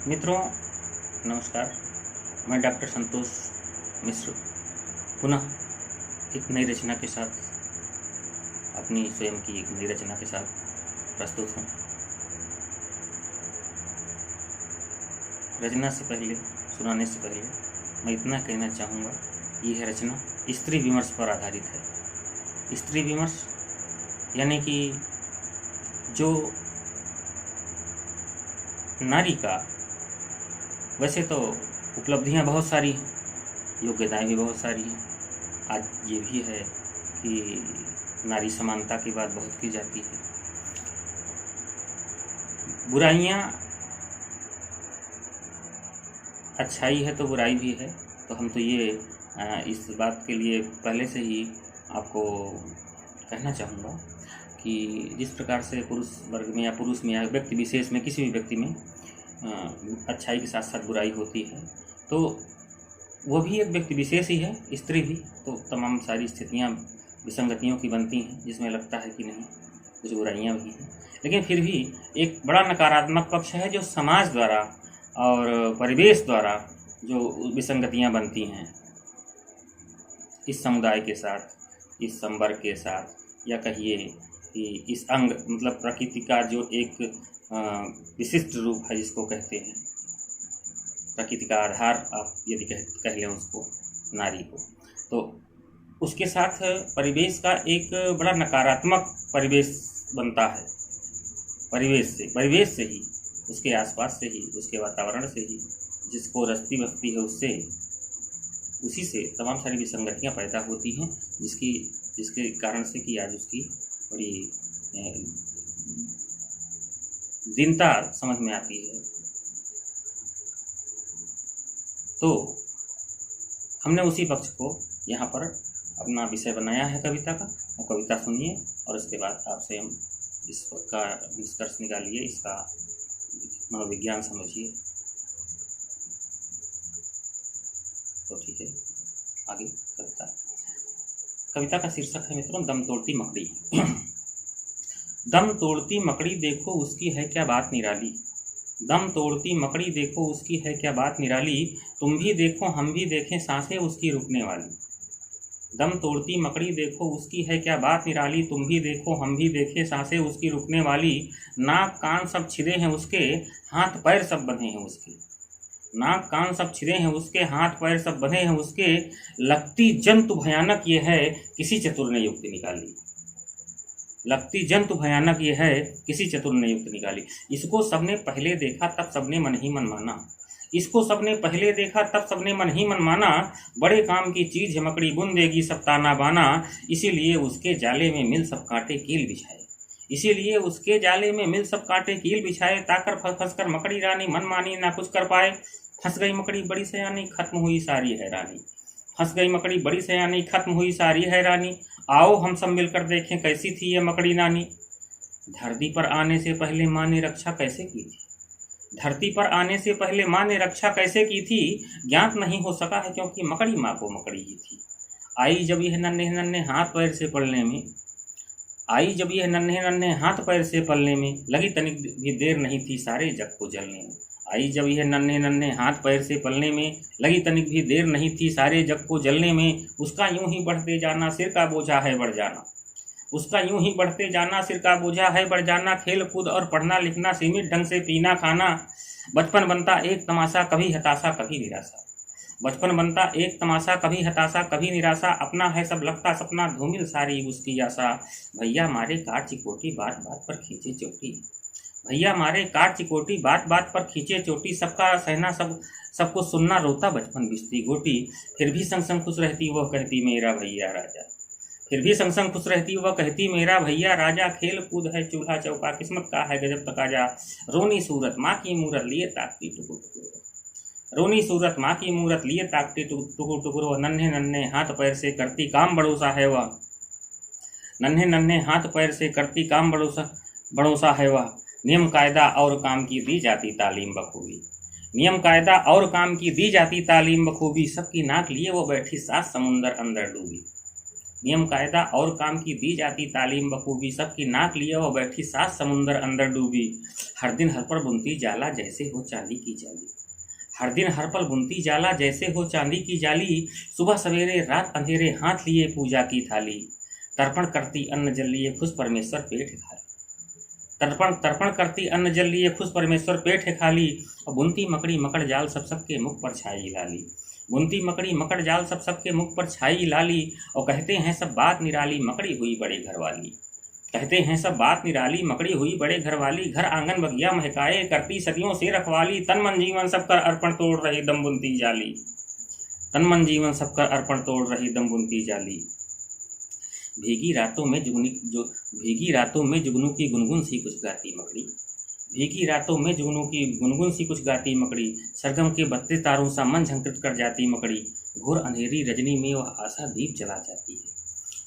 मित्रों नमस्कार। मैं डॉक्टर संतोष मिश्र पुनः एक नई रचना के साथ, अपनी स्वयं की एक नई रचना के साथ प्रस्तुत हूँ। रचना से पहले, सुनाने से पहले मैं इतना कहना चाहूँगा, यह रचना स्त्री विमर्श पर आधारित है। स्त्री विमर्श यानी कि जो नारी का, वैसे तो उपलब्धियां बहुत सारी हैं, योग्यताएं भी बहुत सारी हैं। आज ये भी है कि नारी समानता की बात बहुत की जाती है। बुराइयां, अच्छाई है तो बुराई भी है। तो हम तो ये इस बात के लिए पहले से ही आपको कहना चाहूँगा कि जिस प्रकार से पुरुष वर्ग में या पुरुष में या व्यक्ति विशेष में, किसी भी व्यक्ति में अच्छाई के साथ साथ बुराई होती है, तो वो भी एक व्यक्ति विशेष ही है, स्त्री भी। तो तमाम सारी स्थितियाँ विसंगतियों की बनती हैं, जिसमें लगता है कि नहीं कुछ बुराइयाँ भी हैं, लेकिन फिर भी एक बड़ा नकारात्मक पक्ष है जो समाज द्वारा और परिवेश द्वारा जो विसंगतियाँ बनती हैं इस समुदाय के साथ, इस संवर्ग के साथ, या कहिए कि इस अंग मतलब प्रकृति का जो एक विशिष्ट रूप है जिसको कहते हैं, प्रकृति का आधार आप यदि कह लें उसको, नारी को, तो उसके साथ परिवेश का एक बड़ा नकारात्मक परिवेश बनता है। परिवेश से ही, उसके आसपास से ही, उसके वातावरण से ही, जिसको रचती बसती है उससे, उसी से तमाम सारी विसंगतियाँ पैदा होती हैं, जिसके कारण से कि आज उसकी बड़ी दीनता समझ में आती है। तो हमने उसी पक्ष को यहाँ पर अपना विषय बनाया है कविता का। और कविता सुनिए और उसके बाद आप स्वयं इसका निष्कर्ष निकालिए, इसका मनोविज्ञान समझिए। तो ठीक है, आगे कविता का शीर्षक है मित्रों, दम तोड़ती मकड़ी। दम तोड़ती मकड़ी देखो उसकी है क्या बात निराली, दम तोड़ती मकड़ी देखो उसकी है क्या बात निराली, तुम भी देखो हम भी देखें सांसें उसकी रुकने वाली। दम तोड़ती मकड़ी देखो उसकी है क्या बात निराली, तुम भी देखो हम भी देखें सांसें उसकी रुकने वाली। नाक कान सब छिदे हैं उसके, हाथ पैर सब बंधे हैं उसके। नाक कान सब छिदे हैं उसके, हाथ पैर सब बंधे हैं उसके। लगती जंतु भयानक ये है, किसी चतुर ने युक्ति निकाली। लगती जंतु भयानक ये है, किसी चतुर ने युक्ति निकाली। इसको सबने पहले देखा तब सबने मन ही मन माना, इसको सबने पहले देखा तब सबने मन ही मन माना। बड़े काम की चीज है मकड़ी, बुन देगी सब ताना बाना। इसीलिए उसके जाले में मिल सब कांटे कील बिछाए, इसीलिए उसके जाले में मिल सब कांटे कील बिछाए। ताकर फंस कर मकड़ी रानी मन मानी ना कुछ कर पाए। फंस गई मकड़ी बड़ी सयानी, खत्म हुई सारी हैरानी। फंस गई मकड़ी बड़ी सयानी, खत्म हुई सारी हैरानी। आओ हम सब मिलकर देखें कैसी थी ये मकड़ी नानी। धरती पर आने से पहले माँ ने रक्षा कैसे की थी, धरती पर आने से पहले माँ ने रक्षा कैसे की थी, ज्ञात नहीं हो सका है क्योंकि मकड़ी माँ को मकड़ी ही थी। आई जब यह नन्हे नन्हे हाथ पैर से पलने में, आई जब यह नन्हे नन्हे हाथ पैर से पलने में, लगी तनिक भी देर नहीं थी सारे जग को जलने में। आई जब यह नन्हे नन्हे हाथ पैर से पलने में, लगी तनिक भी देर नहीं थी सारे जग को जलने में। उसका यूं ही बढ़ते जाना सिर का बोझा है बढ़ जाना, उसका यूं ही बढ़ते जाना सिर का बोझा है बढ़ जाना। खेल कूद और पढ़ना लिखना, सीमित ढंग से पीना खाना। बचपन बनता एक तमाशा, कभी हताशा कभी निराशा। बचपन बनता एक तमाशा, कभी हताशा कभी निराशा। अपना है सब लगता सपना, धूमिल सारी उसकी आशा। भैया मारे काट चिकोटी, बात बात पर खींचे चोटी। भैया मारे काट चिकोटी, बात बात पर खींचे चोटी। सबका सहना सबको सुनना, रोता बचपन बिस्ती गोटी। फिर भी संग संग खुश रहती वह कहती मेरा भैया राजा, फिर भी संग संग खुश रहती वह कहती मेरा भैया राजा। खेल कूद है चूल्हा चौका, किस्मत का है गजब तकाजा। रोनी सूरत माँ की मूरत लिए ताकती टुकुर टुकुर, रोनी सूरत माँ की मूरत लिए ताकती टुकुर टुकुर। वह नन्हे नन्हे हाथ पैर से करती काम बड़ोसा है वह, नन्हे नन्हे हाथ पैर से करती काम बड़ोसा है वह। नियम कायदा और काम की दी जाती तालीम बखूबी, नियम कायदा और काम की दी जाती तालीम बखूबी। सबकी नाक लिए वो बैठी सात समुंदर अंदर डूबी, नियम कायदा और काम की दी जाती तालीम बखूबी, सबकी नाक लिए वह बैठी 7 समुंदर अंदर डूबी। हर दिन हर पर बुनती जाला जैसे हो चांदी की जाली, हर दिन हर पल बुनती जाला जैसे हो चांदी की जाली। सुबह सवेरे रात अंधेरे हाथ लिए पूजा की थाली, तर्पण करती अन्न जल लिए खुश परमेश्वर पेट है खाली। तर्पण तर्पण करती अन्न जल लिए खुश परमेश्वर पेट है खाली। और बुनती मकड़ी मकड़ जाल सब सबके मुख पर छाई लाली, बुनती मकड़ी मकड़ जाल सब सबके मुख पर छाई लाली। और कहते हैं सब बात निराली मकड़ी हुई बड़े घर वाली, कहते हैं सब बात निराली मकड़ी हुई बड़े घर वाली। घर आंगन बगिया महकाए करती सदियों से रखवाली, तन मन जीवन सब कर अर्पण तोड़ रही दम बुनती जाली, तन मन जीवन सब कर अर्पण तोड़ रही दम बुनती जाली। भीगी रातों में जुगनू की गुनगुन सी कुछ गाती मकड़ी, भीगी रातों में जुगनू की गुनगुन सी कुछ गाती मकड़ी। सरगम के बत्ते तारों सा मन झंकृत कर जाती मकड़ी। घोर अंधेरी रजनी में वह आशा दीप जला जाती है,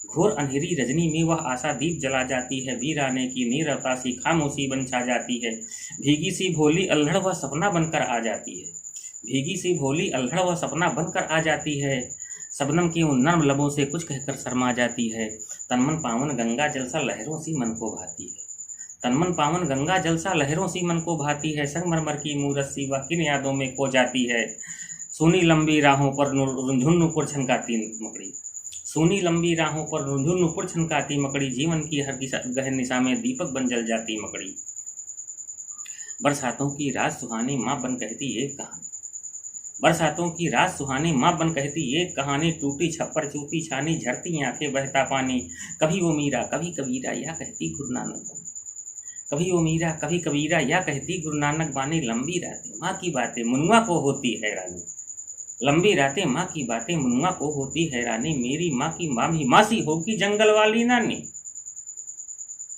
घोर अंधेरी रजनी में वह आशा दीप जला जाती है। वीराने की नीरवता सी खामोशी बन छा जाती है। भीगी सी भोली अल्हड़ वह सपना बनकर आ जाती है, भीगी सी भोली अल्हड़ वह सपना बनकर आ जाती है। शबनम के उन नर्म लबों से कुछ कहकर शर्मा जाती है। तनमन पावन गंगा जलसा लहरों सी मन को भाती है, तनमन पावन गंगा जलसा लहरों सी मन को भाती है। संगमरमर की मूरत सी वह किन यादों में खो जाती है। सोनी लंबी राहों पर रुंझुन नुपुर छनकाती मकड़ी, सोनी लंबी राहों पर रुंझुन नुपुर छनकाती मकड़ी। जीवन की हर गहन निशा में दीपक बन जल जाती मकड़ी। बरसातों की रात सुहानी माँ बन कहती एक कहानी, बरसातों की रात सुहानी माँ बन कहती एक कहानी। टूटी छप्पर चूती छानी झरती आंखें बहता पानी। कभी वो मीरा कभी कबीरा या कहती गुरु नानक बानी, कभी वो मीरा कभी कबीरा या कहती गुरु नानक बानी। लंबी रातें माँ की बातें मुनुआ को होती हैरानी, लंबी रातें माँ की बातें मुनुआ को होती हैरानी। मेरी माँ की माँ भी मासी होगी जंगल वाली नानी,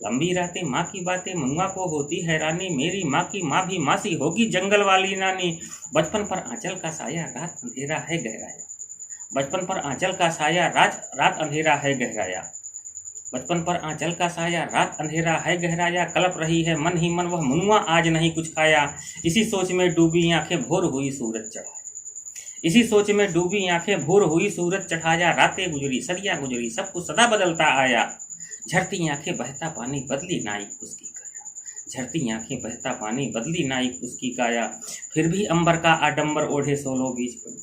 लंबी रातें माँ की बातें मुनुआ को होती हैरानी। मेरी माँ की माँ भी मासी होगी जंगल वाली नानी। बचपन पर आंचल का साया रात अंधेरा है गहराया, बचपन पर आंचल का साया रात अंधेरा है गहराया। बचपन पर आंचल का साया रात अंधेरा है गहराया। कलप रही है मन ही मन वह मुनुआ आज नहीं कुछ खाया। इसी सोच में डूबी आंखें भोर हुई सूरज चढ़ाया, इसी सोच में डूबी आंखें भोर हुई सूरज चढ़ाया। रातें गुजरी सदियां गुजरी सब कुछ सदा बदलता आया। झरती आंखें बहता पानी बदली नाइक उसकी काया, झरती आंखें बहता पानी बदली नाइक उसकी काया। फिर भी अंबर का आडंबर ओढ़े सोलो बीच पड़ी,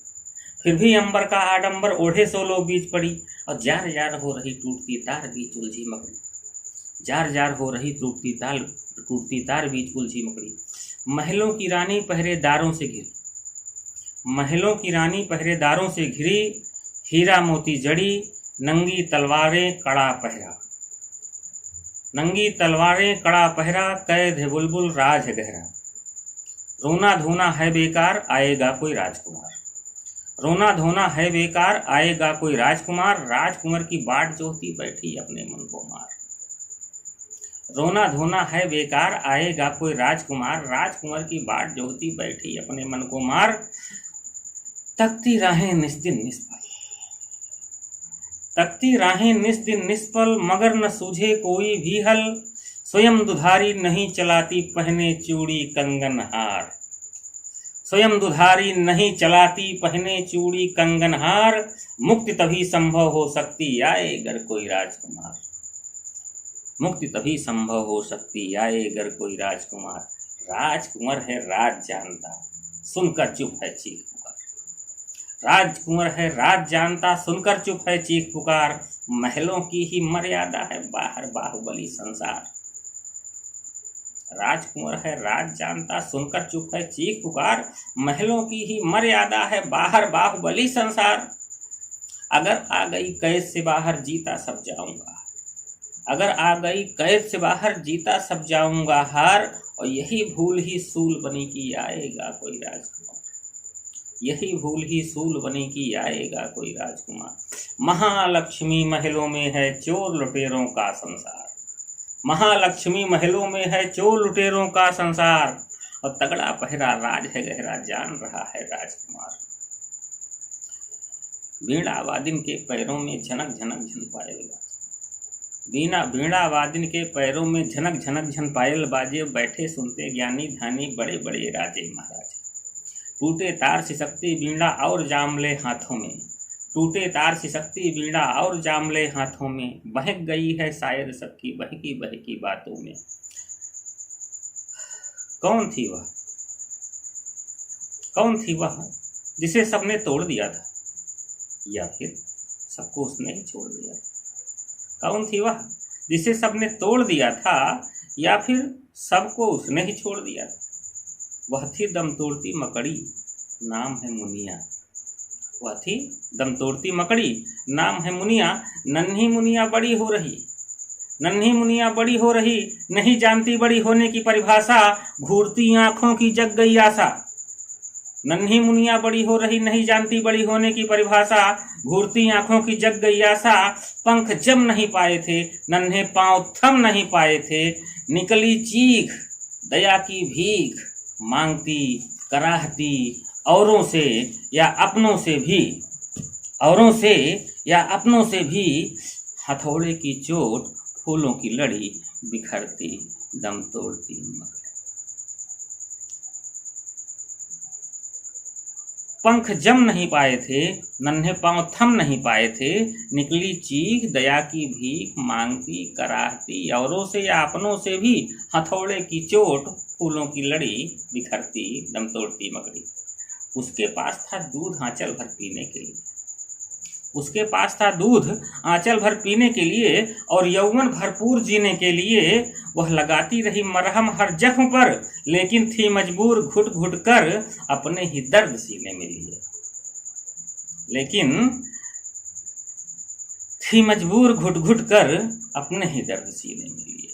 फिर भी अंबर का आडंबर ओढ़े सोलो बीच पड़ी। और जार जार हो रही टूटती तार बीच उलझी मकड़ी, जार जार हो रही टूटती तार बीच उलझी मकड़ी। महलों की रानी पहरेदारों से घिरी, महलों की रानी पहरेदारों से घिरी। हीरा मोती जड़ी नंगी तलवारें कड़ा पहरा, नंगी तलवारें कड़ा पहरा। कैद है बुलबुल राज है गहरा, रोना धोना है बेकार आएगा कोई राजकुमार, रोना धोना है बेकार आएगा कोई राजकुमार। राजकुमार की बाट जोहती बैठी अपने मन को मार, रोना धोना है बेकार आएगा कोई राजकुमार। राजकुमार की बाट जोहती बैठी अपने मन को मार। तकती राहें निस्दिन निष्फल, तकती राहें निस्दिन निष्फल मगर न सूझे कोई भी हल। स्वयं दुधारी नहीं चलाती पहने चूड़ी कंगन हार, स्वयं दुधारी नहीं चलाती पहने चूड़ी कंगन हार। मुक्ति तभी संभव हो सकती आए अगर कोई राजकुमार, मुक्ति तभी संभव हो सकती आए अगर कोई राजकुमार। राजकुंवर है राज जानता सुनकर चुप है चीख पुकार, राजकुंवर है राज जानता सुनकर चुप है चीख पुकार। महलों की ही मर्यादा है बाहर बाहुबली संसार, राजकुंवर है राज जानता सुनकर चुप है चीख पुकार। महलों की ही मर्यादा है बाहर बाहुबली संसार। अगर आ गई कैद से बाहर जीता सब जाऊंगा, अगर आ गई कैद से बाहर जीता सब जाऊंगा हार। और यही भूल ही सूल बनी की आएगा कोई राजकुमार, यही भूल ही सूल बनी की आएगा कोई राजकुमार। महालक्ष्मी महलों में है चोर लुटेरों का संसार, महालक्ष्मी महलों में है चोर लुटेरों का संसार। और तगड़ा पहरा राज है गहरा जान रहा है राजकुमार। वीणा वादिन के पैरों में झनक झनक झन पायल बाजे, वीणा वादिन के पैरों में झनक झनक झन पायल बाजे। बैठे सुनते ज्ञानी ध्यानी बड़े बड़े राजे महाराजे। टूटे तार सिसकती वीणा और जामले हाथों में, टूटे तार सिसकती वीणा और जामले हाथों में, बहक गई है शायद सबकी बहकी बहकी बातों में। कौन थी वह, कौन थी वह जिसे सबने तोड़ दिया था, या फिर सबको उसने ही छोड़ दिया था? कौन थी वह जिसे सबने तोड़ दिया था, या फिर सबको उसने ही छोड़ दिया था? वह थी दम तोड़ती मकड़ी, नाम है मुनिया। वह थी दम तोड़ती मकड़ी, नाम है मुनिया। नन्ही मुनिया बड़ी हो रही, नन्ही मुनिया बड़ी हो रही, नहीं जानती बड़ी होने की परिभाषा, घूरती आंखों की जग गई आशा। नन्ही मुनिया बड़ी हो रही, नहीं जानती बड़ी होने की परिभाषा, घूरती आंखों की जग गई आशा। पंख जम नहीं पाए थे, नन्हे पांव थम नहीं पाए थे, निकली चीख दया की भीख, मांगती कराहती औरों से या अपनों से भी, औरों से या अपनों से भी, हथौड़े की चोट फूलों की लड़ी, बिखरती दम तोड़ती मकड़ी। पंख जम नहीं पाए थे, नन्हे पांव थम नहीं पाए थे, निकली चीख दया की भीख, मांगती कराहती औरों से या अपनों से भी, हथौड़े की चोट फूलों की लड़ी, बिखरती दम तोड़ती मकड़ी। उसके पास था दूध आंचल भर पीने के लिए, उसके पास था दूध आंचल भर पीने के लिए, और यौवन भरपूर जीने के लिए। वह लगाती रही मरहम हर जख्म पर, लेकिन थी मजबूर घुट घुट कर अपने ही दर्द सीने में लिए, लेकिन थी मजबूर घुट घुट कर अपने ही दर्द सीने में लिए।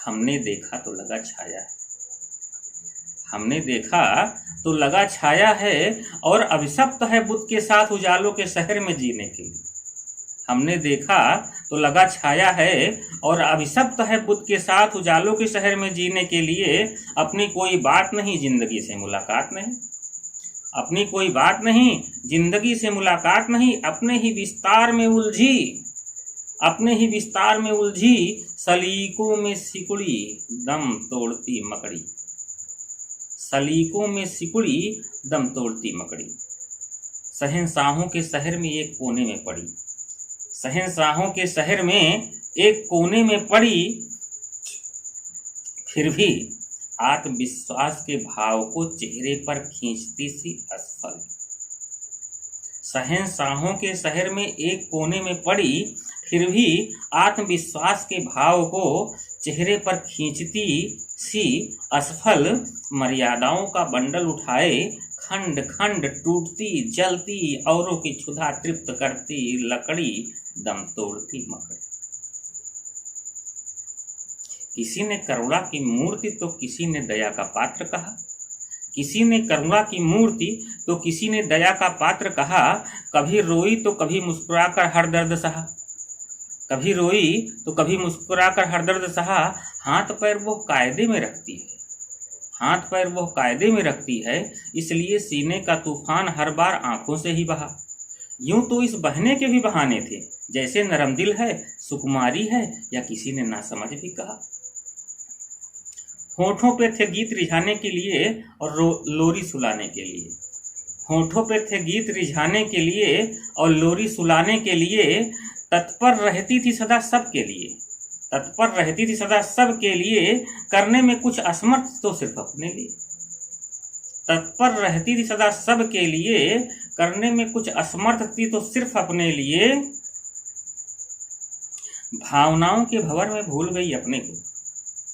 हमने देखा तो लगा छाया है, हमने देखा तो लगा छाया है, और अभिशप्त है बुद्ध के साथ उजालों के शहर में जीने के लिए। हमने देखा तो लगा छाया है, और अभिशप्त है बुद्ध के साथ उजालों के शहर में जीने के लिए। अपनी कोई बात नहीं जिंदगी से मुलाकात नहीं, अपनी कोई बात नहीं जिंदगी से मुलाकात नहीं, अपने ही विस्तार में उलझी, अपने ही विस्तार में उलझी, सलीकों में सिकुड़ी दम तोड़ती मकड़ी, सलीकों में सिकुड़ी दम तोड़ती मकड़ी। शहंशाहों के शहर में एक कोने में पड़ी, शहंशाहों के शहर में एक कोने में पड़ी, फिर भी आत्मविश्वास के भाव को चेहरे पर खींचती सी असफल। शहंशाहों के शहर में एक कोने में पड़ी, फिर भी आत्मविश्वास के भाव को चेहरे पर खींचती सी असफल। मर्यादाओं का बंडल उठाए खंड खंड टूटती जलती, औरों की क्षुधा तृप्त करती लकड़ी, दम तोड़ती मकड़ी। किसी ने करुणा की मूर्ति तो किसी ने दया का पात्र कहा, किसी ने करुणा की मूर्ति तो किसी ने दया का पात्र कहा। कभी रोई तो कभी मुस्कुराकर हर दर्द सहा, कभी रोई तो कभी मुस्कुराकर हर दर्द सहा। हाथ पैर वो कायदे में रखती है, हाथ पैर वो कायदे में रखती है, इसलिए सीने का तूफान हर बार आंखों से ही बहा। यूं तो इस बहने के भी बहाने थे, जैसे नरम दिल है, सुकुमारी है, या किसी ने नासमझ भी कहा। होठों पे थे गीत रिझाने के लिए और लोरी सुलाने के लिए, होठों पे थे गीत रिझाने के लिए और लोरी सुलाने के लिए। तत्पर रहती थी सदा सबके लिए, तत्पर रहती थी सदा सबके लिए, करने में कुछ असमर्थ तो सिर्फ अपने लिए। तत्पर रहती थी सदा सबके लिए, करने में कुछ असमर्थ थी तो सिर्फ अपने लिए। भावनाओं के भंवर में भूल गई अपने को,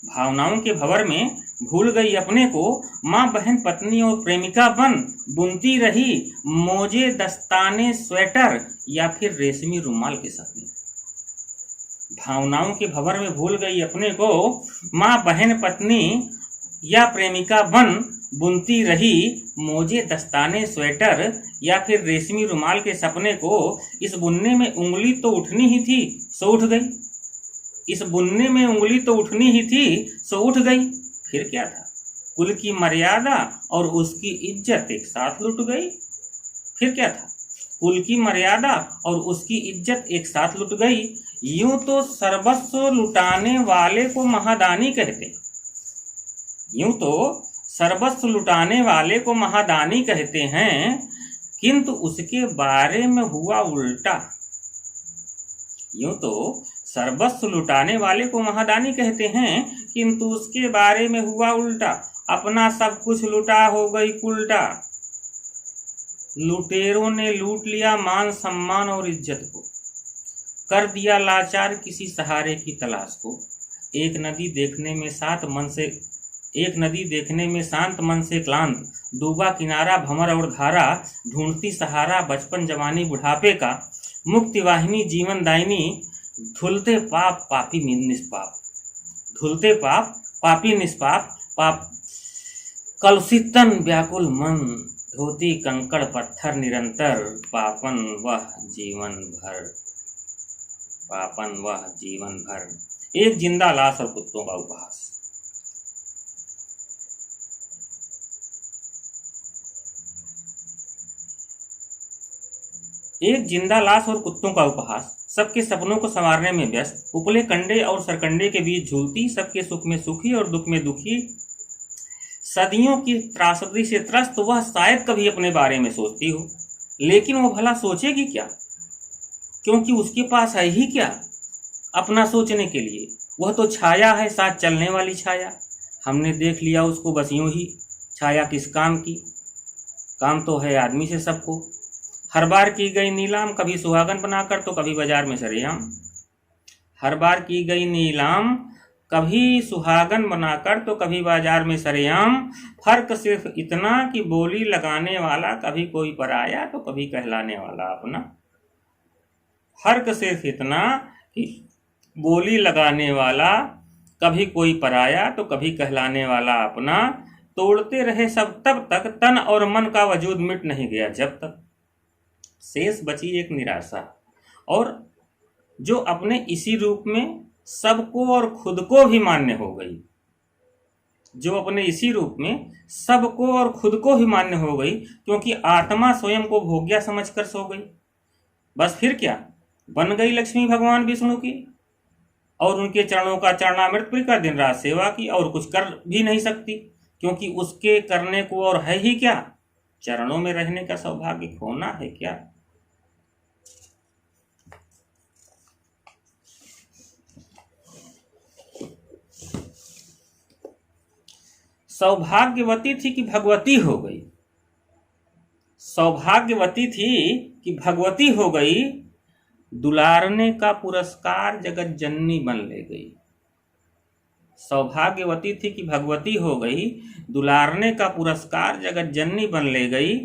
भावनाओं के भंवर में भूल गई अपने को। माँ बहन पत्नी और प्रेमिका बन बुनती रही मोजे दस्ताने स्वेटर या फिर रेशमी रुमाल के सपने। भावनाओं के भंवर में भूल गई अपने को, माँ बहन पत्नी या प्रेमिका बन बुनती रही मोजे दस्ताने स्वेटर या फिर रेशमी रुमाल के सपने को। इस बुनने में उंगली तो उठनी ही थी सो उठ गई, इस बुनने में उंगली तो उठनी ही थी सो उठ गई। फिर क्या था, कुल की मर्यादा और उसकी इज्जत एक साथ लुट गई। फिर क्या था, कुल की मर्यादा और उसकी इज्जत एक साथ लुट गई। यूं तो सर्वस्व लुटाने वाले को महादानी कहते, यूं तो सर्वस्व लुटाने वाले को महादानी कहते हैं, किंतु उसके बारे में हुआ उल्टा। यूं तो सर्वस्व लुटाने वाले को महादानी कहते हैं, किंतु उसके बारे में हुआ उल्टा। अपना सब कुछ लुटा हो गई उल्टा। लुटेरों ने लूट लिया मान सम्मान और इज्जत को, कर दिया लाचार किसी सहारे की तलाश को। एक नदी देखने में शांत मन से क्लांत, डूबा किनारा भंवर और धारा, ढूंढती सहारा बचपन जवानी बुढ़ापे का। मुक्ति वाहिनी जीवन दायिनी, धुलते पाप पापी निष्पाप, पाप कलुषित तन व्याकुल मन, धोती कंकड़ पत्थर निरंतर, पापन वह जीवन भर। एक जिंदा लाश और कुत्तों का उपहास। एक जिंदा लाश और कुत्तों का उपहास, सबके सपनों को संवारने में व्यस्त, उपले कंडे और सरकंडे के बीच झूलती, सबके सुख में सुखी और दुख में दुखी, सदियों की त्रासदी से त्रस्त। वह शायद कभी अपने बारे में सोचती हो, लेकिन वो भला सोचेगी क्या, क्योंकि उसके पास है ही क्या अपना सोचने के लिए। वह तो छाया है, साथ चलने वाली छाया। हमने देख लिया उसको बस यूं ही। छाया किस काम की, काम तो है आदमी से सबको। हर बार की गई नीलाम, कभी सुहागन बनाकर तो कभी बाजार में सरेआम। हर बार की गई नीलाम, कभी सुहागन बनाकर तो कभी बाजार में सरेआम। फर्क सिर्फ इतना कि बोली लगाने वाला कभी कोई पराया तो कभी कहलाने वाला अपना। फर्क सिर्फ इतना कि बोली लगाने वाला कभी कोई पराया तो कभी कहलाने वाला अपना। तोड़ते रहे सब तब तक, तन और मन का वजूद मिट नहीं गया जब तक। शेष बची एक निराशा, और जो अपने इसी रूप में सबको और खुद को भी मान्य हो गई। जो अपने इसी रूप में सबको और खुद को भी मान्य हो गई, क्योंकि आत्मा स्वयं को भोग्या समझकर सो गई। बस फिर क्या, बन गई लक्ष्मी भगवान विष्णु की, और उनके चरणों का चरणामृत पीकर दिन रात सेवा की, और कुछ कर भी नहीं सकती, क्योंकि उसके करने को और है ही क्या। चरणों में रहने का सौभाग्य खोना है क्या। सौभाग्यवती थी कि भगवती हो गई, सौभाग्यवती थी कि भगवती हो गई। दुलारने का पुरस्कार जगत जननी बन ले गई। सौभाग्यवती थी कि भगवती हो गई, दुलारने का पुरस्कार जगत जननी बन ले गई।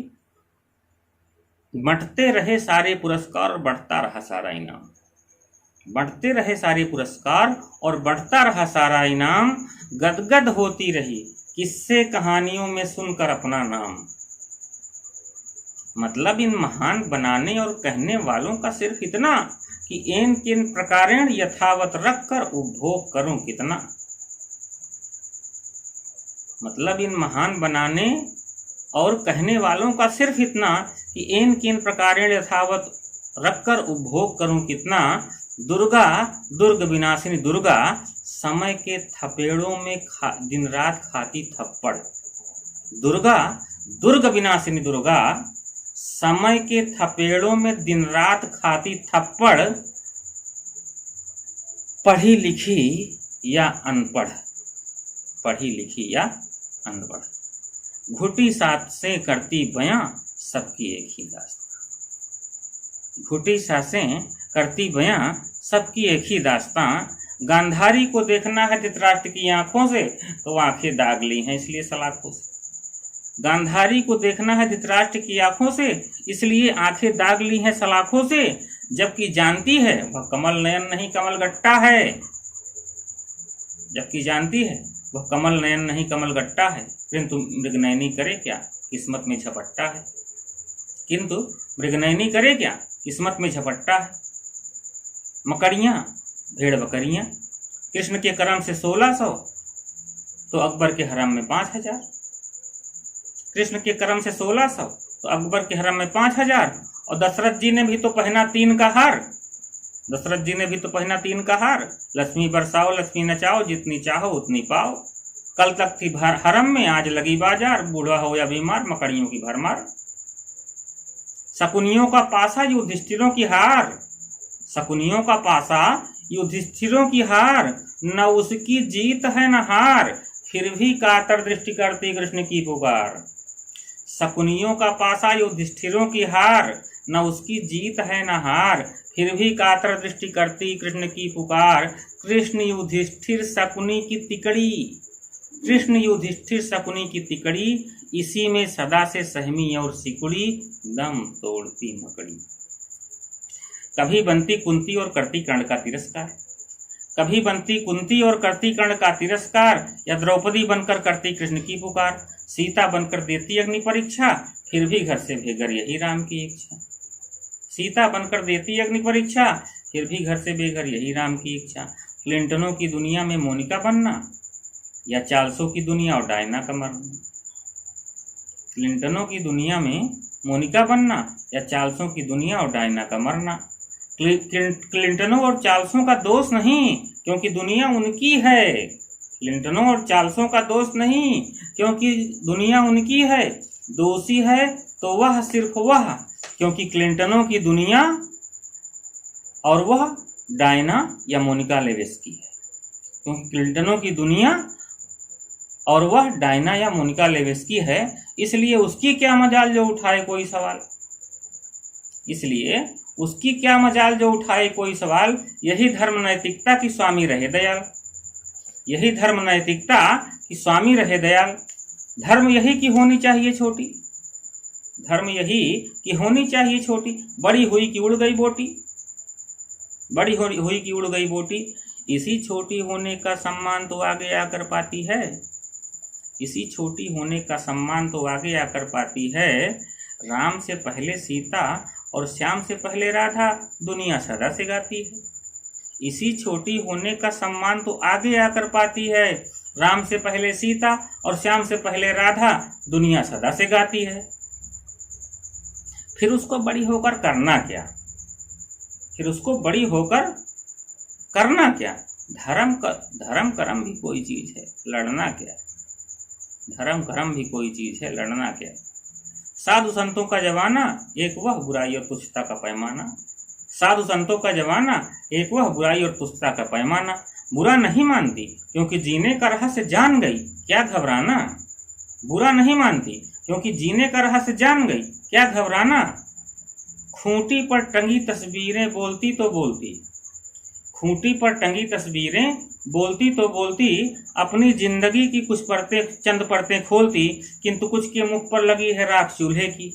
बंटते रहे सारे पुरस्कार और बढ़ता रहा सारा इनाम। बढ़ते रहे सारे पुरस्कार और बढ़ता रहा सारा इनाम। गदगद होती रही किस्से कहानियों में सुनकर अपना नाम। मतलब इन महान बनाने और कहने वालों का सिर्फ इतना कि इन किन प्रकारेण यथावत रख कर उपभोग करूं कितना। मतलब इन महान बनाने और कहने वालों का सिर्फ इतना कि इन किन प्रकारेण यथावत रख कर उपभोग करूं कितना। दुर्गा दुर्ग विनाशिनी दुर्गा, समय के थपेड़ों में दिन रात खाती थप्पड़। दुर्गा दुर्ग विनाशिनी दुर्गा, समय के थपेड़ों में दिन रात खाती थप्पड़। पढ़ी लिखी या अनपढ़, पढ़ी लिखी या अनपढ़, घुटी सासें करती बयां सबकी एक ही दास्तां। घुटी सासें करती बयां सबकी एक ही दास्तां। गांधारी को देखना है धृतराष्ट्र की आंखों से तो आंखें दाग ली हैं इसलिए सलाखों से। गांधारी को देखना है धृतराष्ट्र की आंखों से, इसलिए आंखें दाग ली हैं सलाखों से। जबकि जानती है वह कमल नयन नहीं कमल गट्टा है। जबकि जानती है वह कमल नयन नहीं कमल गट्टा है। किंतु मृगनयनी करे क्या, किस्मत में झपट्टा है। किंतु मृगनयनी करे क्या, किस्मत में झपट्टा है। मकड़ियां भेड़ बकरियां, कृष्ण के करम से 1600 तो अकबर के हरम में 5000। कृष्ण के करम से 1600 तो अकबर के हरम में 5000। और दशरथ जी ने भी तो पहना 3 का हार। दशरथ जी ने भी तो पहना 3 का हार। लक्ष्मी बरसाओ लक्ष्मी नचाओ, जितनी चाहो उतनी पाओ। कल तक थी हरम में, आज लगी बाजार। बूढ़ा हो या बीमार, मकड़ियों की भरमार। शकुनियों का पासा युधिष्ठिरों की हार, शकुनियों का पासा युधिष्ठिरों की हार, न उसकी जीत है न हार, फिर भी कातर दृष्टि करती कृष्ण की पुकार। शकुनियों का पासा युधिष्ठिरों की हार, न उसकी जीत है न हार, फिर भी कातर दृष्टि करती कृष्ण की पुकार। कृष्ण युधिष्ठिर शकुनी की तिकड़ी, कृष्ण युधिष्ठिर शकुनी की तिकड़ी, इसी में सदा से सहमी और सिकुड़ी, दम तोड़ती मकड़ी। कभी बनती कुंती और करती कर्ण का तिरस्कार, कभी बनती कुंती और करती कर्ण का तिरस्कार, या द्रौपदी बनकर करती कृष्ण की पुकार। सीता बनकर देती अग्नि परीक्षा, फिर भी घर से बेघर यही राम की इच्छा। सीता बनकर देती अग्नि परीक्षा, फिर भी घर से बेघर यही राम की इच्छा। क्लिंटनों की दुनिया में मोनिका बनना, या चार्ल्सों की दुनिया और डायना का मरना। क्लिंटनों की दुनिया में मोनिका बनना, या चार्ल्सों की दुनिया और डायना का मरना। क्लिंटनों और चार्ल्सों का दोष नहीं, क्योंकि दुनिया उनकी है। क्लिंटनों और चार्ल्सों का दोष नहीं, क्योंकि दुनिया उनकी है। दोषी है तो वह सिर्फ वह, क्योंकि क्लिंटनों की दुनिया और वह डायना या मोनिका लेविस्की है। क्योंकि क्लिंटनों की दुनिया और वह डायना या मोनिका लेविस्की है, इसलिए उसकी क्या मजाल जो उठाए कोई सवाल, इसलिए उसकी क्या मजाल जो उठाए कोई सवाल। यही धर्म नैतिकता की स्वामी रहे दयाल, यही धर्म नैतिकता की स्वामी रहे दयाल। धर्म यही की होनी चाहिए छोटी, धर्म यही कि होनी चाहिए छोटी। बड़ी हुई कि उड़ गई बोटी, बड़ी हुई कि उड़ गई बोटी। इसी छोटी होने का सम्मान तो आगे आकर पाती है, इसी छोटी होने का सम्मान तो आगे आकर पाती है। राम से पहले सीता और श्याम से पहले राधा, दुनिया सदा से गाती है। इसी छोटी होने का सम्मान तो आगे आकर पाती है। राम से पहले सीता और श्याम से पहले राधा, दुनिया सदा से गाती है। फिर उसको बड़ी होकर करना क्या, फिर उसको बड़ी होकर करना क्या। धर्म कर्म भी कोई चीज है, लड़ना क्या। धर्म कर्म भी कोई चीज है, लड़ना क्या। साधु संतों का जमाना, एक वह बुराई और तुच्छता का पैमाना। साधु संतों का जमाना, एक वह बुराई और तुच्छता का पैमाना। बुरा नहीं मानती क्योंकि जीने का रहस्य जान गई, क्या घबराना। बुरा नहीं मानती क्योंकि जीने का रहस्य जान गई, क्या घबराना। खूंटी पर टंगी तस्वीरें बोलती तो बोलती, खूंटी पर टंगी तस्वीरें बोलती तो बोलती, अपनी जिंदगी की कुछ परतें, चंद परतें खोलती, किंतु कुछ के मुख पर लगी है राख चूल्हे की,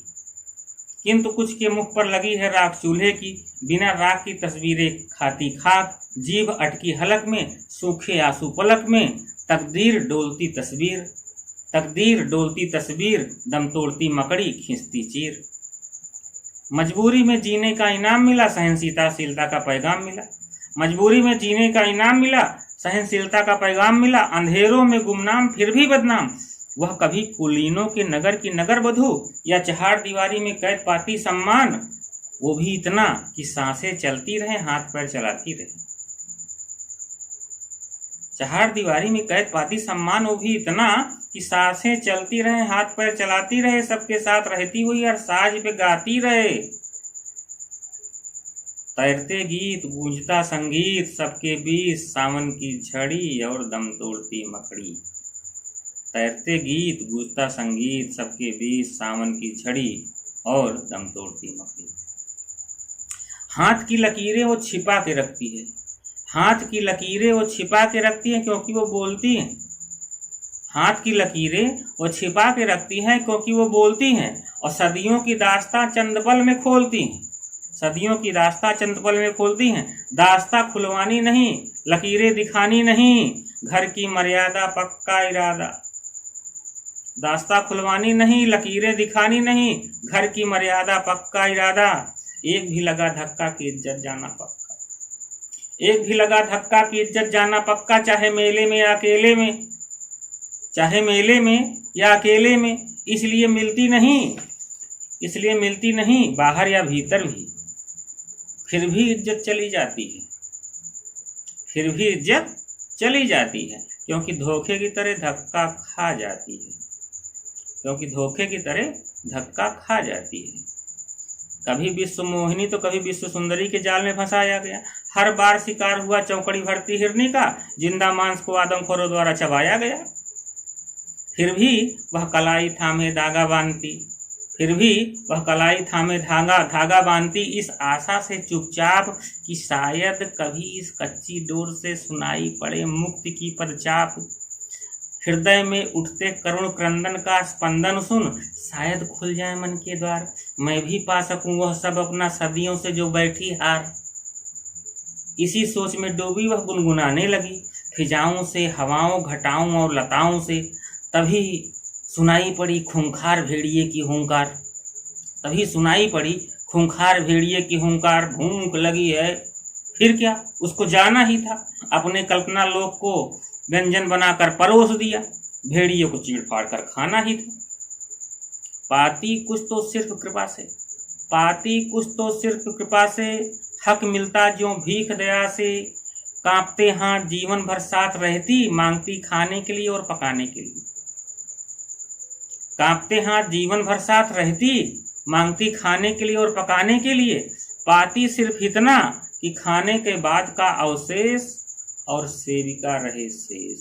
किंतु कुछ के मुख पर लगी है राख चूल्हे की। बिना राख की तस्वीरें खाती खाक, जीभ अटकी हलक में, सूखे आंसू पलक में। तकदीर डोलती तस्वीर, तकदीर डोलती तस्वीर, दम तोड़ती मकड़ी खींचती चीर। मजबूरी में जीने का इनाम मिला, सहनशीलता का पैगाम मिला। मजबूरी में जीने का इनाम मिला, सहनशीलता का पैगाम मिला। अंधेरों में गुमनाम फिर भी बदनाम, वह कभी कुलीनों के नगर की नगर बधू, या चहाड़ दीवारी में कैद पाती सम्मान, वो भी इतना कि सांसें चलती रहे, हाथ पैर चलाती रहे। चहाड़ दीवारी में कैद पाती सम्मान, वो भी इतना कि सांसें चलती रहे, हाथ पैर चलाती रहे, सबके साथ रहती हुई हर साज पे गाती रहे। तैरते गीत गूंजता संगीत, सबके बीच सावन की झड़ी और दम तोड़ती मकड़ी। तैरते गीत गूंजता संगीत, सबके बीच सावन की झड़ी और दम तोड़ती मकड़ी। हाथ की लकीरें वो छिपा के रखती है, हाथ की लकीरें वो छिपा के रखती हैं क्योंकि वो बोलती हैं। हाथ की लकीरें वो छिपा के रखती हैं क्योंकि वो बोलती हैं, और सदियों की दास्तां चंद पल में खोलती हैं, सदियों की दास्तां चंद पल में खोलती हैं। दास्तां खुलवानी नहीं, लकीरें दिखानी नहीं, घर की मर्यादा पक्का इरादा। दास्तां खुलवानी नहीं, लकीरें दिखानी नहीं, घर की मर्यादा पक्का इरादा। एक भी लगा धक्का की इज्जत जाना पक्का, एक भी लगा धक्का की इज्जत जाना पक्का, चाहे मेले में या अकेले में, चाहे मेले में या अकेले में। इसलिए मिलती नहीं, इसलिए मिलती नहीं, बाहर या भीतर भी, फिर भी इज्जत चली जाती है, फिर भी इज्जत चली जाती है, क्योंकि धोखे की तरह धक्का खा जाती है, क्योंकि धोखे की तरह धक्का खा जाती है। कभी विश्व मोहिनी तो कभी विश्व सुंदरी के जाल में फंसाया गया। हर बार शिकार हुआ चौकड़ी भरती हिरनी का, जिंदा मांस को आदमखोरों द्वारा चबाया गया। फिर भी वह कलाई थामे धागा बांधती, फिर भी वह कलाई थामे धागा बांधती, इस आशा से चुपचाप कि शायद कभी इस कच्ची डोर से सुनाई पड़े मुक्ति की पदचाप। हृदय में उठते करुण क्रंदन का स्पंदन सुन, शायद खुल जाए मन के द्वार, मैं भी पा सकूं वह सब अपना सदियों से जो बैठी हार। इसी सोच में डूबी वह गुनगुनाने लगी, फिजाओं से, हवाओं, घटाओं और लताओं से। तभी सुनाई पड़ी खूंखार भेड़िए की हुंकार, तभी सुनाई पड़ी खूंखार भेड़िए की हुंकार। भूख लगी है, फिर क्या, उसको जाना ही था। अपने कल्पना लोक को व्यंजन बनाकर परोस दिया, भेड़िए को चीड़-फाड़ कर खाना ही था। पाती कुछ तो सिर्फ कृपा से, पाती कुछ तो सिर्फ कृपा से, हक मिलता जो भीख दया से। कांपते हाथ जीवन भर साथ रहती, मांगती खाने के लिए और पकाने के लिए। कांपते हाथ जीवन भर साथ रहती, मांगती खाने के लिए और पकाने के लिए। पाती सिर्फ इतना कि खाने के बाद का अवशेष और सेविका रहे शेष।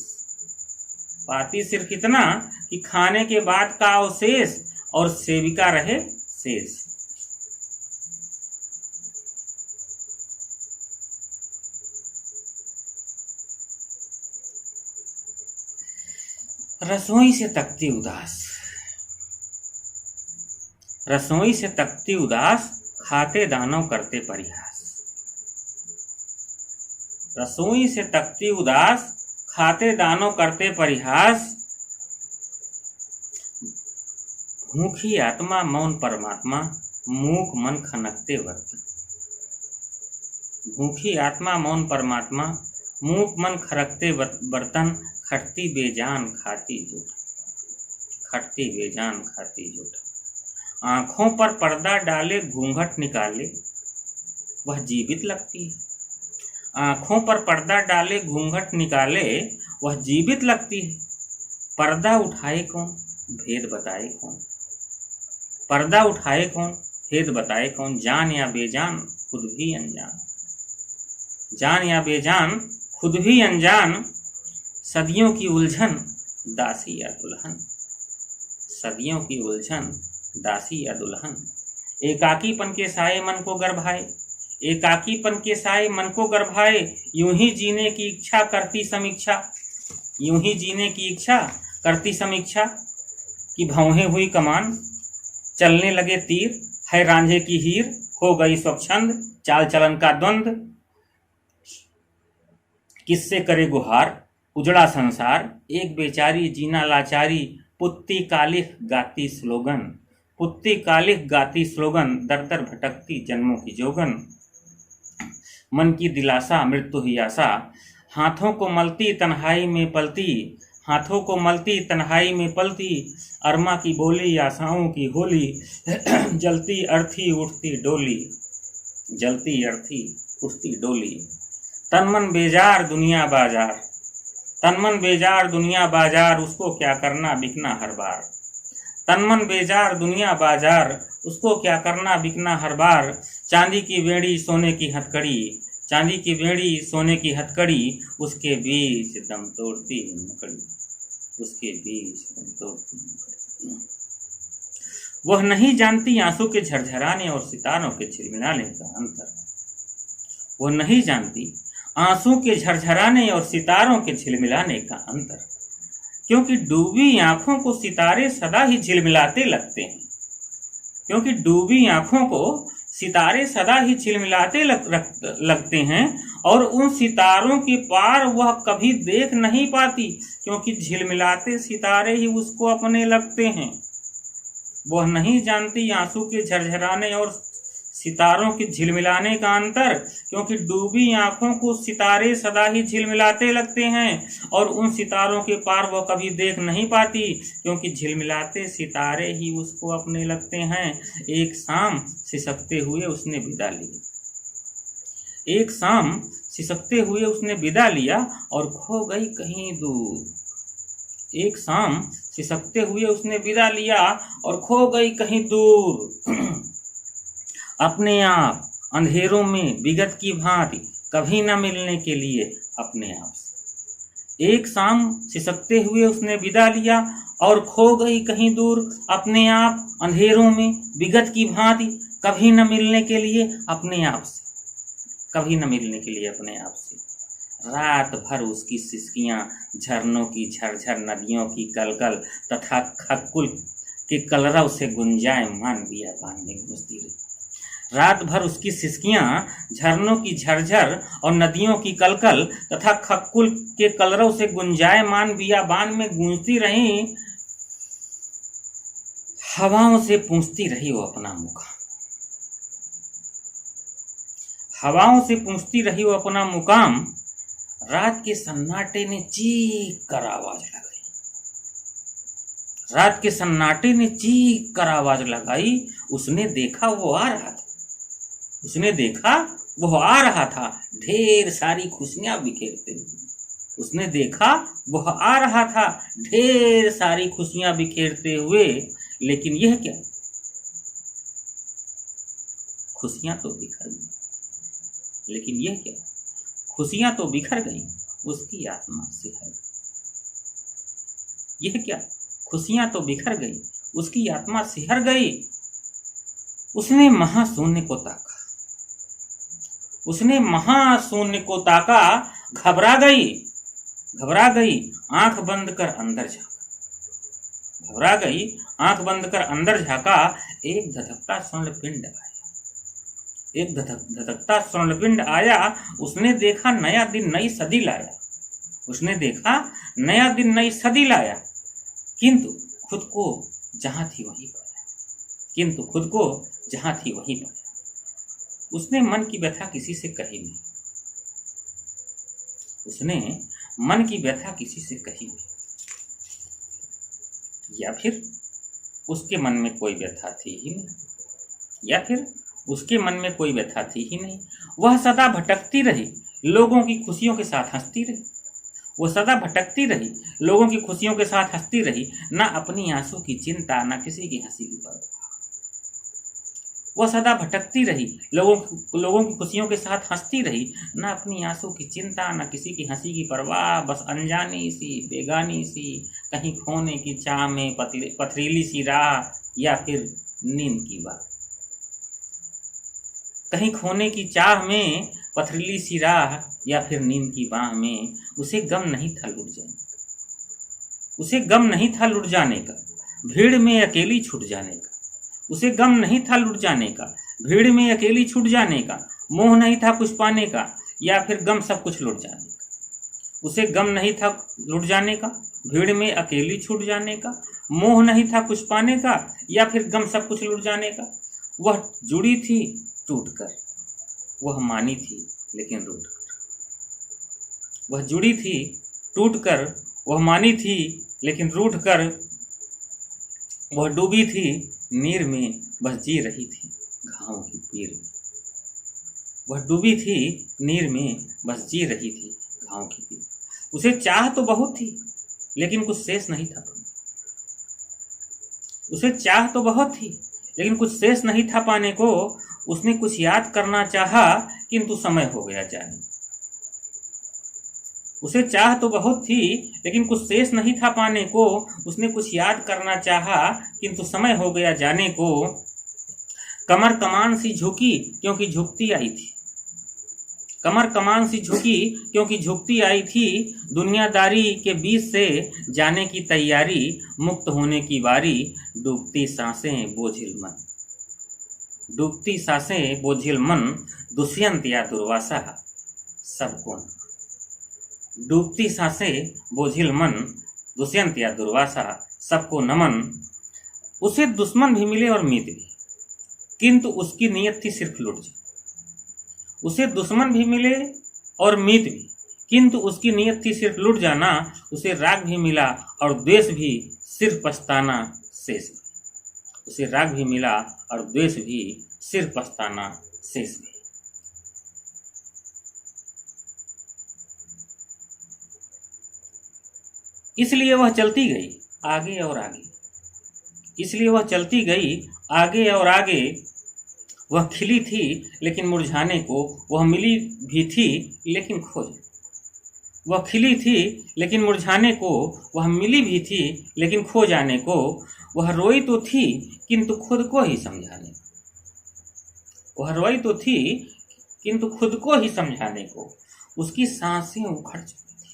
पाती सिर्फ इतना कि खाने के बाद का अवशेष और सेविका रहे शेष। रसोई से तकती उदास, रसोई से तकती उदास, खाते दानव करते परिहास। रसोई से तकती उदास, खाते दानव करते परिहास। भूखी आत्मा मौन परमात्मा, मूक मन खनकते बर्तन। भूखी आत्मा मौन परमात्मा, मूक मन खनकते बर्तन। खटती बेजान खाती जूठ, खटती बेजान खाती जूठ। आंखों पर पर्दा डाले घूंघट निकाले, वह जीवित लगती है। आंखों पर पर्दा डाले घूंघट निकाले, वह जीवित लगती है। पर्दा उठाए कौन, भेद बताए कौन। पर्दा उठाए कौन, भेद बताए कौन। जान या बेजान, खुद भी अनजान। जान या बेजान, खुद भी अनजान। सदियों की उलझन, दासी या दुल्हन। सदियों की उलझन, दासी या दुल्हन। एकाकीपन के साए मन को गर्भाए, एकाकीपन के साए मन को गर्भाए। यूं ही जीने की इच्छा करती समीक्षा, यूं ही जीने की इच्छा करती समीक्षा। कि भौहें हुई कमान, चलने लगे तीर, है रांझे की हीर, हो गई स्वच्छंद, चाल चलन का द्वंद। किससे करे गुहार, उजड़ा संसार, एक बेचारी जीना लाचारी। पुत्ती कालिख गाती स्लोगन, पुत्ती कालिख गाती स्लोगन। दर दर भटकती जन्मों की जोगन। मन की दिलासा मृत्यु ही आशा, हाथों को मलती तन्हाई में पलती, हाथों को मलती तन्हाई में पलती। अरमा की बोली आशाओं की होली, जलती अर्थी उठती डोली, जलती अर्थी उठती डोली। तनमन बेजार दुनिया बाजार, तनमन बेजार दुनिया बाजार, उसको क्या करना बिकना हर बार। तनमन बेजार दुनिया बाजार, उसको क्या करना बिकना हर बार। चांदी की बेड़ी सोने की हथकड़ी, चांदी की बेड़ी सोने की हथकड़ी। उसके बीच दम तोड़ती मकड़ी, उसके बीच दम तोड़ती मकड़ी। वह नहीं जानती आंसू के झरझराने और सितारों के झिलमिलाने का अंतर। वह नहीं जानती आंसू के झरझराने और सितारों के झिलमिलाने का अंतर। क्योंकि डूबी आंखों को सितारे सदा ही झिलमिलाते लगते हैं, क्योंकि डूबी आंखों को सितारे सदा ही झिलमिलाते लगते हैं। और उन सितारों के पार वह कभी देख नहीं पाती, क्योंकि झिलमिलाते सितारे ही उसको अपने लगते हैं। वह नहीं जानती आंसू के झरझराने और सितारों के झिलमिलाने का अंतर, क्योंकि डूबी आंखों को सितारे सदा ही झिलमिलाते लगते हैं। और उन सितारों के पार वह कभी देख नहीं पाती, क्योंकि झिलमिलाते सितारे ही उसको अपने लगते हैं। एक शाम सिसकते हुए उसने विदा लिया, एक शाम सिसकते हुए उसने विदा लिया और खो गई कहीं दूर। एक शाम सिसकते हुए उसने विदा लिया और खो गई कहीं दूर। अपने आप अंधेरों में विगत की भांति कभी न मिलने के लिए अपने आप से। एक शाम सिसकते हुए उसने विदा लिया और खो गई कहीं दूर अपने आप अंधेरों में विगत की भांति कभी न मिलने के लिए अपने आप से, कभी न मिलने के लिए अपने आप से। रात भर उसकी सिसकियां झरनों की झरझर, नदियों की कलकल तथा खक्कुल के कलरव से गुंजायमान बियाबान में गूंजती रही। रात भर उसकी सिसकियां झरनों की झरझर और नदियों की कलकल तथा खक्कुल के कलरव से गुंजायमान बियाबान में गूंजती रही। हवाओं से पूछती रही वो अपना मुकाम, हवाओं से पूछती रही वो अपना मुकाम। रात के सन्नाटे ने चीख कर आवाज लगाई, रात के सन्नाटे ने चीख कर आवाज लगाई। उसने देखा वो आ रहा था, उसने देखा वो आ रहा था ढेर सारी खुशियां बिखेरते हुए। उसने देखा वह आ रहा था ढेर सारी खुशियां बिखेरते हुए। लेकिन यह क्या, खुशियां तो बिखर गई, लेकिन यह क्या, खुशियां तो बिखर गई, उसकी आत्मा सिहर गई। यह क्या, खुशियां तो बिखर गई, उसकी आत्मा सिहर गई। उसने महाशून्य को ताका, उसने महाशून्य को ताका, घबरा गई, घबरा गई, आंख बंद कर अंदर झांका, घबरा गई, आंख बंद कर अंदर झांका। एक धधकता स्वर्ण पिंड आया, एक धधकता स्वर्ण पिंड आया। उसने देखा नया दिन नई सदी लाया, उसने देखा नया दिन नई सदी लाया। किंतु खुद को जहां थी वहीं पाया, किंतु खुद को जहां थी वहीं पाया। उसने मन की व्यथा किसी से कही नहीं, उसने मन की व्यथा किसी से कही नहीं, या फिर उसके मन में कोई व्यथा थी ही नहीं, या फिर उसके मन में कोई व्यथा थी ही नहीं। वह सदा भटकती रही, लोगों की खुशियों के साथ हंसती रही। वो सदा भटकती रही, लोगों की खुशियों के साथ हंसती रही। ना अपनी आंसू की चिंता, ना किसी की हंसी की परवाह। वह सदा भटकती रही, लोगों की खुशियों के साथ हंसती रही। ना अपनी आंसू की चिंता, ना किसी की हंसी की परवाह। बस अनजानी सी, बेगानी सी, कहीं खोने की चाह में पथरीली सी राह, या फिर नींद की बात। कहीं खोने की चाह में पथरीली सी राह, या फिर नींद की बाह में। उसे गम नहीं था लुट जाने का, उसे गम नहीं था लुट जाने का, भीड़ में अकेली छूट जाने का। उसे गम नहीं था लुट जाने का, भीड़ में अकेली छूट जाने का। मोह नहीं था कुछ पाने का, या फिर गम सब कुछ लुट जाने का। उसे गम नहीं था लुट जाने का, भीड़ में अकेली छूट जाने का। मोह नहीं था कुछ पाने का, या फिर गम सब कुछ लुट जाने का। वह जुड़ी थी टूटकर, वह मानी थी लेकिन रूठ कर। वह जुड़ी थी टूटकर, वह मानी थी लेकिन रूठ कर। वह डूबी थी नीर में, बस जी रही थी घावों की पीर में। वह डूबी थी नीर में, बस जी रही थी घावों की पीर। उसे चाह तो बहुत थी लेकिन कुछ शेष नहीं था। उसे चाह तो बहुत थी लेकिन कुछ शेष नहीं था पाने को। उसने कुछ याद करना चाहा किंतु समय हो गया जाने। उसे चाह तो बहुत थी लेकिन कुछ शेष नहीं था पाने को। उसने कुछ याद करना चाहा किंतु समय हो गया जाने को। कमर कमान सी झुकी क्योंकि झुकती आई थी, कमर कमान सी झुकी क्योंकि झुकती आई थी। दुनियादारी के बीच से जाने की तैयारी, मुक्त होने की बारी। डूबती सांसें बोझिल मन, डूबती सांसें बोझिल मन। दुष्यंत या दुर्वासा सबको नमन। डूबती सांसें बोझिल मन, दुष्यंत या दुर्वासा सबको नमन। उसे दुश्मन भी मिले और मित्र भी, किंतु उसकी नीयत थी सिर्फ लुट जाना। उसे दुश्मन भी मिले और मित्र भी, किंतु उसकी नीयत थी सिर्फ लुट जाना। उसे राग भी मिला और द्वेष भी, सिर्फ पछताना शेष भी। उसे राग भी मिला और द्वेष भी, सिर्फ पछताना शेष भी। इसलिए वह चलती गई आगे और आगे, इसलिए वह चलती गई आगे और आगे। वह खिली थी लेकिन मुरझाने को, वह मिली भी थी लेकिन खो जाने। वह खिली थी लेकिन मुरझाने को, वह मिली भी थी लेकिन खो जाने को। वह रोई तो थी किंतु खुद को ही समझाने को। वह रोई तो थी किंतु खुद को ही समझाने को। उसकी सांसें उखड़ चुकी थी।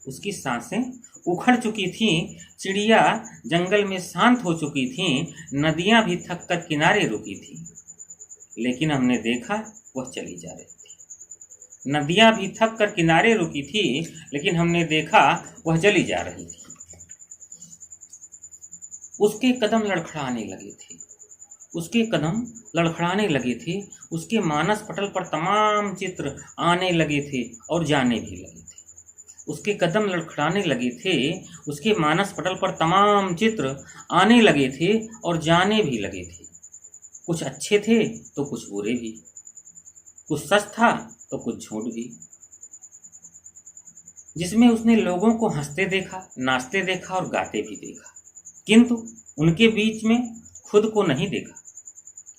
उसकी सांसें उखड़ चुकी थीं। चिड़िया जंगल में शांत हो चुकी थीं। नदियां भी थक कर किनारे रुकी थीं। लेकिन हमने देखा वह चली जा रही थी। नदियां भी थक कर किनारे रुकी थी, लेकिन हमने देखा वह चली जा रही थी। उसके कदम लड़खड़ाने लगे थे। उसके कदम लड़खड़ाने लगे थे। उसके मानस पटल पर तमाम चित्र आने लगे थे और जाने भी लगे थे। उसके कदम लड़खड़ाने लगे थे। उसके मानस पटल पर तमाम चित्र आने लगे थे और जाने भी लगे थे। कुछ अच्छे थे तो कुछ बुरे भी, कुछ सच था तो कुछ झूठ भी। जिसमें उसने लोगों को हंसते देखा, नाचते देखा और गाते भी देखा, किंतु उनके बीच में खुद को नहीं देखा।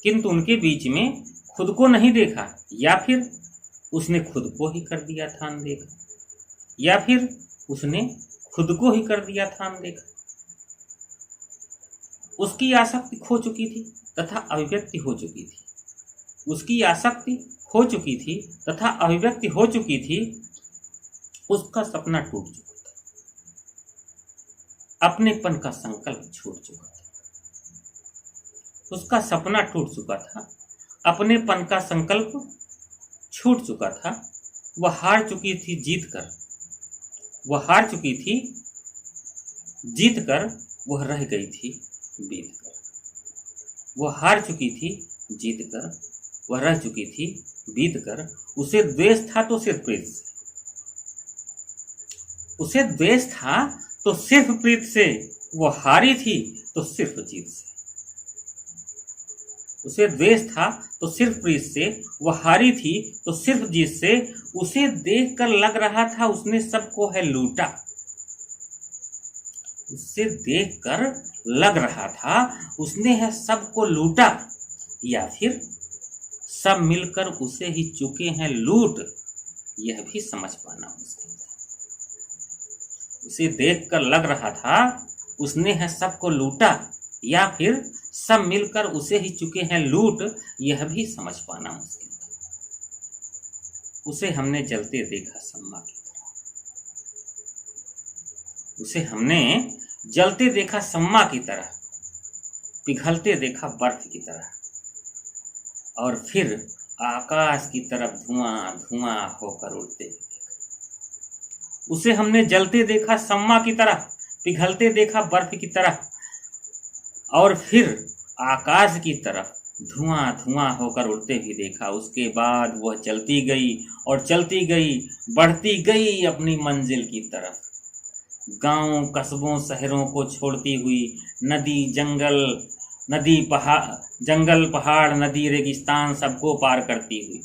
किंतु उनके बीच में खुद को नहीं देखा, या फिर उसने खुद को ही कर दिया था अनदेखा, या फिर उसने खुद को ही कर दिया था अनदेखा। उसकी आसक्ति खो चुकी थी तथा अभिव्यक्ति हो चुकी थी। उसकी आसक्ति खो चुकी थी तथा अभिव्यक्ति हो चुकी थी। उसका सपना टूट चुका था। अपनेपन का संकल्प छूट चुका था। उसका सपना टूट चुका था। अपनेपन का संकल्प छूट चुका था। वह हार चुकी थी जीत कर। वह हार चुकी थी जीत कर। वह रह गई थी बीत कर। वह हार चुकी थी जीत कर। वह रह चुकी थी बीत कर। उसे द्वेष था तो सिर्फ प्रीत से। उसे द्वेष था तो सिर्फ प्रीत से। वह हारी थी तो सिर्फ जीत से। उसे द्वेष था तो सिर्फ प्रीत से। वह हारी थी तो सिर्फ जीत से। उसे देखकर लग रहा था उसने सबको है लूटा। उसे देखकर लग रहा था उसने है सबको लूटा, या फिर सब मिलकर उसे ही चुके हैं लूट। यह भी समझ पाना मुश्किल था। उसे देखकर लग रहा था उसने है सबको लूटा, या फिर सब मिलकर उसे ही चुके हैं लूट। यह भी समझ पाना मुश्किल था। उसे हमने जलते देखा सम्मा की तरह। उसे हमने जलते देखा सम्मा की तरह, पिघलते देखा बर्फ की तरह, और फिर आकाश की तरफ धुआं धुआं होकर उड़ते देखा। उसे हमने जलते देखा सम्मा की तरह, पिघलते देखा बर्फ की तरह, और फिर आकाश की तरफ धुआं धुआं होकर उड़ते भी देखा। उसके बाद वह चलती गई और चलती गई, बढ़ती गई अपनी मंजिल की तरफ। गांव कस्बों शहरों को छोड़ती हुई, जंगल पहाड़ नदी रेगिस्तान सबको पार करती हुई।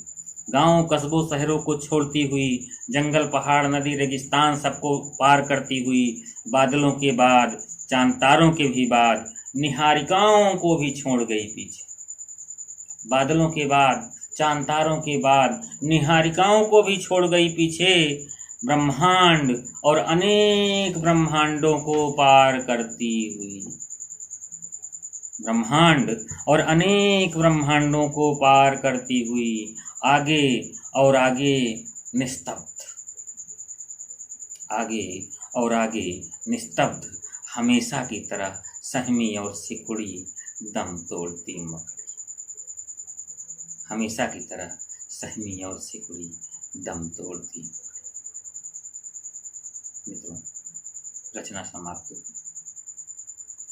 गांव कस्बों शहरों को छोड़ती हुई, जंगल पहाड़ नदी रेगिस्तान सबको पार करती हुई। बादलों के बाद चांद तारों के भी बाद निहारिकाओं को भी छोड़ गई पीछे। बादलों के बाद चांद तारों के बाद निहारिकाओं को भी छोड़ गई पीछे। ब्रह्मांड और अनेक ब्रह्मांडों को पार करती हुई। ब्रह्मांड और अनेक ब्रह्मांडों को पार करती हुई, आगे और आगे निस्तब्ध, आगे और आगे निस्तब्ध, हमेशा की तरह सहमी और सिकुड़ी, दम तोड़ती मकड़ी। हमेशा की तरह सहमी और सिकुड़ी, दम तोड़ती मकड़ी। मित्रों, रचना समाप्त।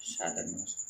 सादर नमस्कार।